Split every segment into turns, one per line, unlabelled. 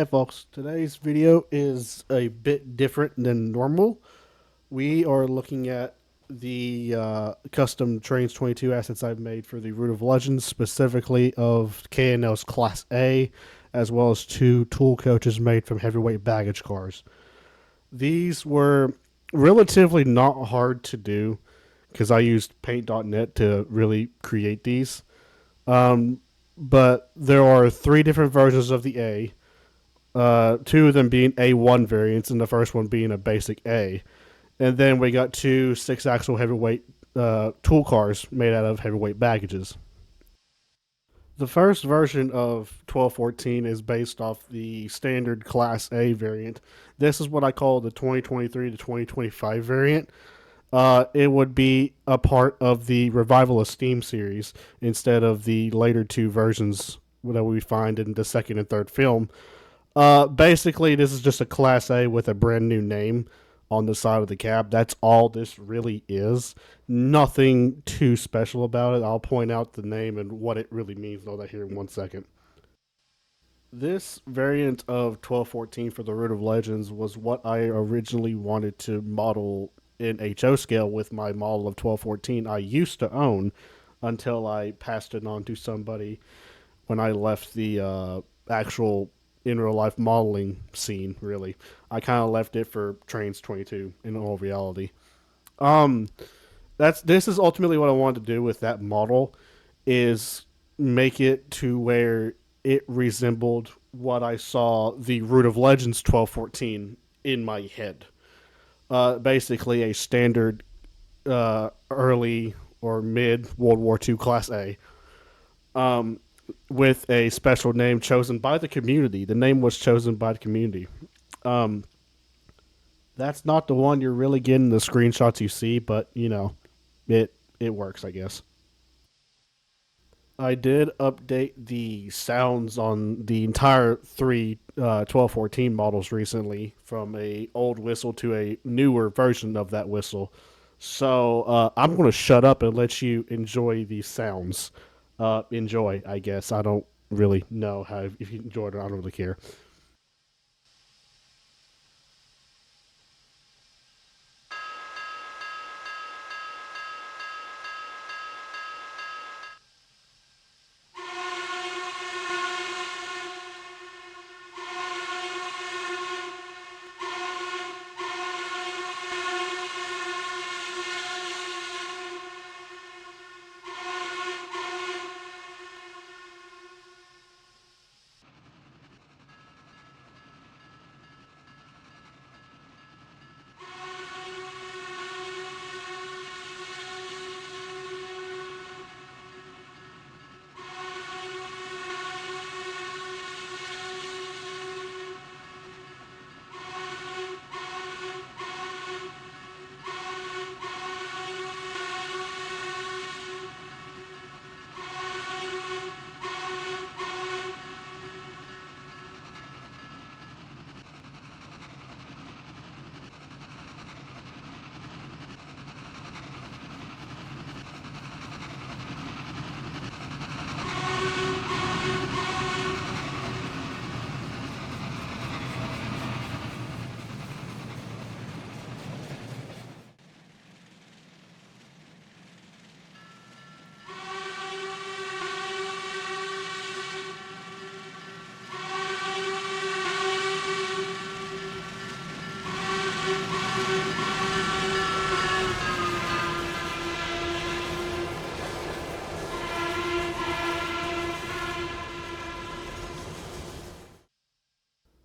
Hey folks, today's video is a bit different than normal. We are looking at the custom Trainz 22 assets I've made for the Root of Legends, specifically of K&L'S Class A, as well as two tool coaches made from heavyweight baggage cars. These were relatively not hard to do because I used paint.net to really create these. Um, but there are three different versions of the A, two of them being A1 variants, and the first one being a basic A. And then we got two six-axle heavyweight tool cars made out of heavyweight baggages. The first version of 1214 is based off the standard Class A variant. This is what I call the 2023 to 2025 variant. It would be a part of the Revival of Steam series instead of the later two versions that we find in the second and third film. Basically, this is just a Class A with a brand new name on the side of the cab. That's all this really is. Nothing too special about it. I'll point out the name and what it really means. Know that here in 1 second. This variant of 1214 for the Root of Legends was what I originally wanted to model in HO scale with my model of 1214 I used to own until I passed it on to somebody when I left the actual in real life modeling scene. Really, I kind of left it for Trainz 22 in all reality. Um, this is ultimately what I wanted to do with that model is make it to where it resembled what I saw the Root of Legends 1214 in my head. Basically, a standard early or mid World War II Class A. Um, with a special name chosen by the community. The name was chosen by the community. Um, that's not the one you're really getting the screenshots you see, but it works, I guess. I did update the sounds on the entire three 1214 models recently from a old whistle to a newer version of that whistle. So I'm going to shut up and let you enjoy these sounds. Enjoy, I guess. I don't really know how if you enjoyed it. I don't really care.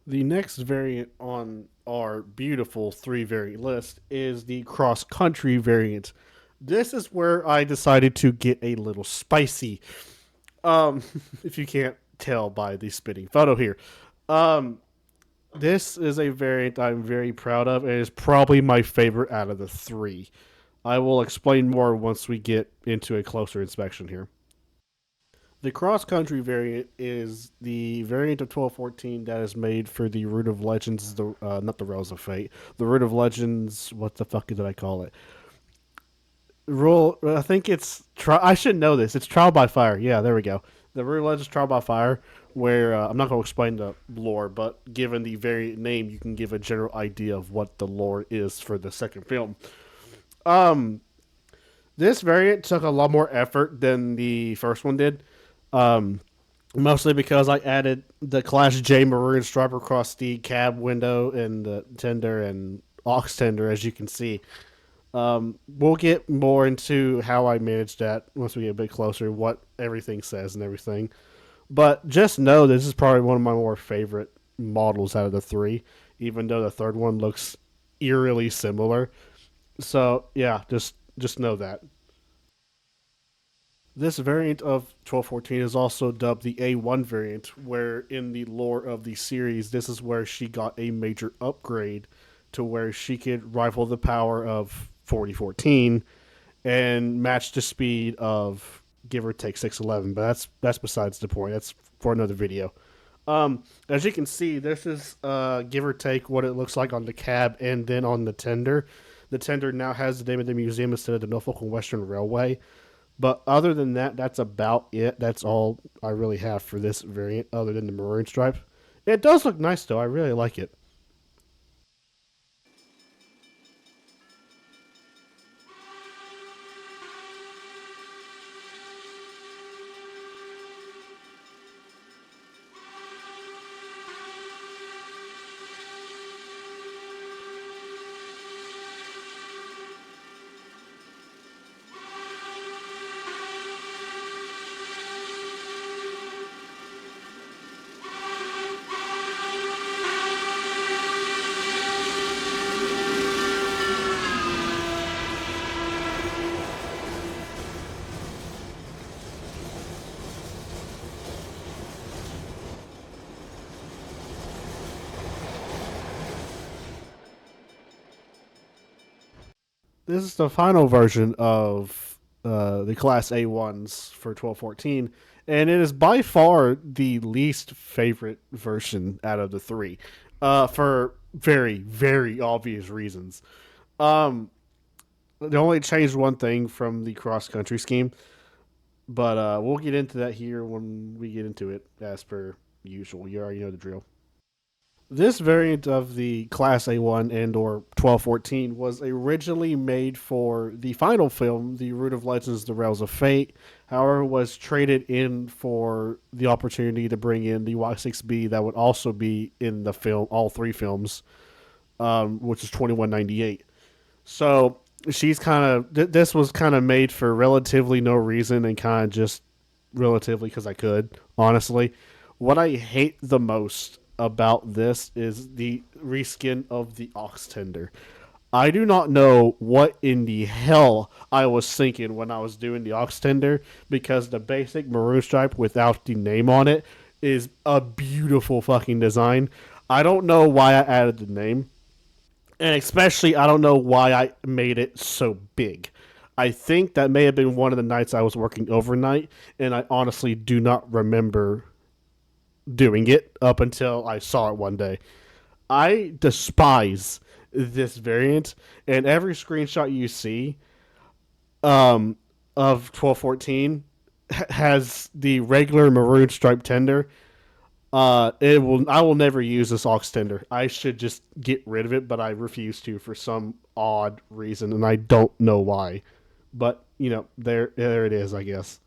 The next variant on our beautiful three variant list is the cross country variant. This is where I decided to get a little spicy. Um, if you can't tell by the spinning photo here. Um, this is a variant I'm very proud of. It is probably my favorite out of the three. I will explain more once we get into a closer inspection here. The cross country variant is the variant of 1214 that is made for the Root of Legends, the not the Rose of Fate, the Root of Legends. What the fuck did I call it? I think it's. I should know this. It's Trial by Fire. Yeah, there we go. The Root of Legends Trial by Fire. where I'm not going to explain the lore, but given the variant name, you can give a general idea of what the lore is for the second film. Um, this variant took a lot more effort than the first one did. Um, Mostly because I added the Class J maroon stripe across the cab window and the tender and aux tender, as you can see. We'll get more into how I managed that once we get a bit closer, what everything says and everything. But just know this is probably one of my more favorite models out of the three, even though the third one looks eerily similar. So yeah, just know that. This variant of 1214 is also dubbed the A1 variant, where in the lore of the series, this is where she got a major upgrade to where she could rival the power of 4014 and match the speed of give or take 611. But that's besides the point. That's for another video. As you can see, this is give or take what it looks like on the cab and then on the tender. The tender now has the name of the museum instead of the Norfolk and Western Railway. But other than that, that's about it. That's all I really have for this variant, other than the maroon stripe. It does look nice, though. I really like it. This is the final version of the Class A1s for 1214, and it is by far the least favorite version out of the three, for very, very obvious reasons. Um, they only changed one thing from the cross country scheme, but we'll get into that here when we get into it, as per usual. You already know the drill. This variant of the Class A1 and or 1214 was originally made for the final film, The Root of Legends, The Rails of Fate. However, was traded in for the opportunity to bring in the Y6B that would also be in the film, all three films, which is 2198. So she's kind of this was kind of made for relatively no reason and kind of just relatively because I could, honestly. What I hate the most about this is the reskin of the ox tender. I do not know what in the hell I was thinking when I was doing the ox tender because the basic maroon stripe without the name on it is a beautiful fucking design. I don't know why I added the name, and especially I don't know why I made it so big. I think that may have been one of the nights I was working overnight, and I honestly do not remember doing it up until I saw it one day. I despise this variant, and every screenshot you see um, of 1214 has the regular maroon stripe tender. It will. I will never use this ox tender. I should just get rid of it, but I refuse to for some odd reason, and I don't know why. But there it is, I guess.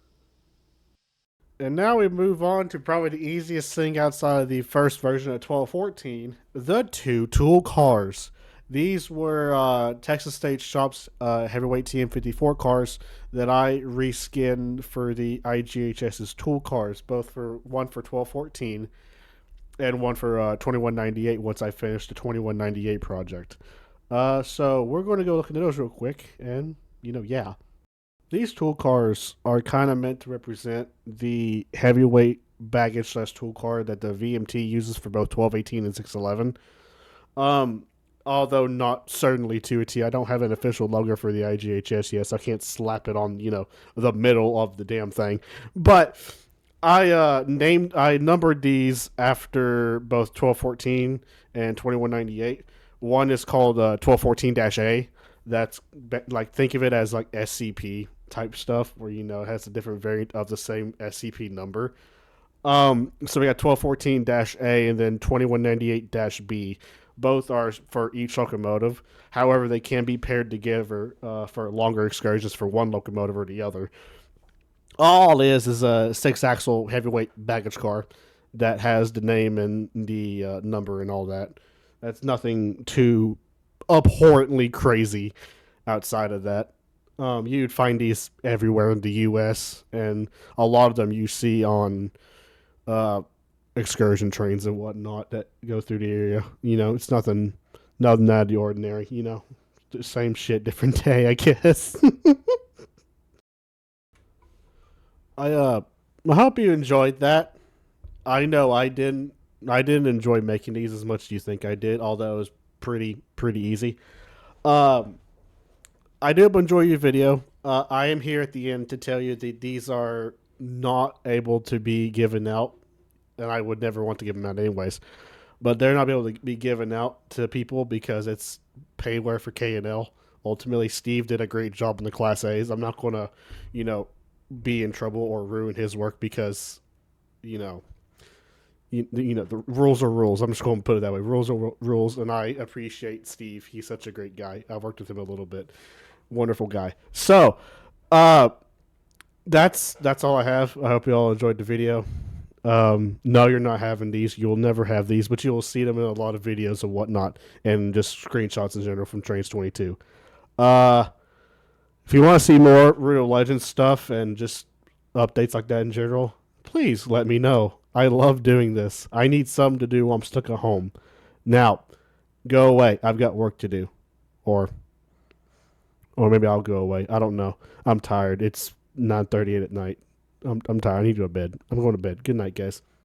And now we move on to probably the easiest thing outside of the first version of 1214, the two tool cars. These were Texas State Shops heavyweight TM54 cars that I reskinned for the IGHS's tool cars, both for one for 1214 and one for 2198 once I finished the 2198 project. So we're going to go look into those real quick, and yeah. These tool cars are kind of meant to represent the heavyweight baggage slash tool car that the VMT uses for both 1218 and 611. Um, Although not certainly to a T. I don't have an official logo for the IGHS yet, so I can't slap it on, the middle of the damn thing. But I numbered these after both 1214 and 2198. One is called 1214-A. That's like, think of it as like SCP type stuff where it has a different variant of the same SCP number. So we got 1214 A and then 2198 B. Both are for each locomotive. However, they can be paired together for longer excursions for one locomotive or the other. All it is a six axle heavyweight baggage car that has the name and the number and all that. That's nothing too abhorrently crazy outside of that. You'd find these everywhere in the U.S., and a lot of them you see on uh, excursion trains and whatnot that go through the area. It's nothing out of the ordinary. Same shit, different day, I guess. I I hope you enjoyed that. I know I didn't. I didn't enjoy making these as much as you think I did, although it was pretty easy. Um, I do enjoy your video. I am here at the end to tell you that these are not able to be given out, and I would never want to give them out anyways. But they're not able to be given out to people because it's payware for K&L. Ultimately, Steve did a great job in the Class A's. I'm not going to, you know, be in trouble or ruin his work because, you know, the rules are rules. I'm just going to put it that way. Rules are rules, and I appreciate Steve. He's such a great guy. I've worked with him a little bit. Wonderful guy. So, uh, that's all I have. I hope you all enjoyed the video. No, you're not having these. You'll never have these, but you will see them in a lot of videos and whatnot, and just screenshots in general from Trainz 22. Uh, if you want to see more Real Legends stuff and just updates like that in general, please let me know. I love doing this. I need something to do while I'm stuck at home. Now, go away. I've got work to do, or maybe I'll go away. I don't know. I'm tired. It's 9:38 at night. I'm tired. I need to go to bed. I'm going to bed. Good night, guys.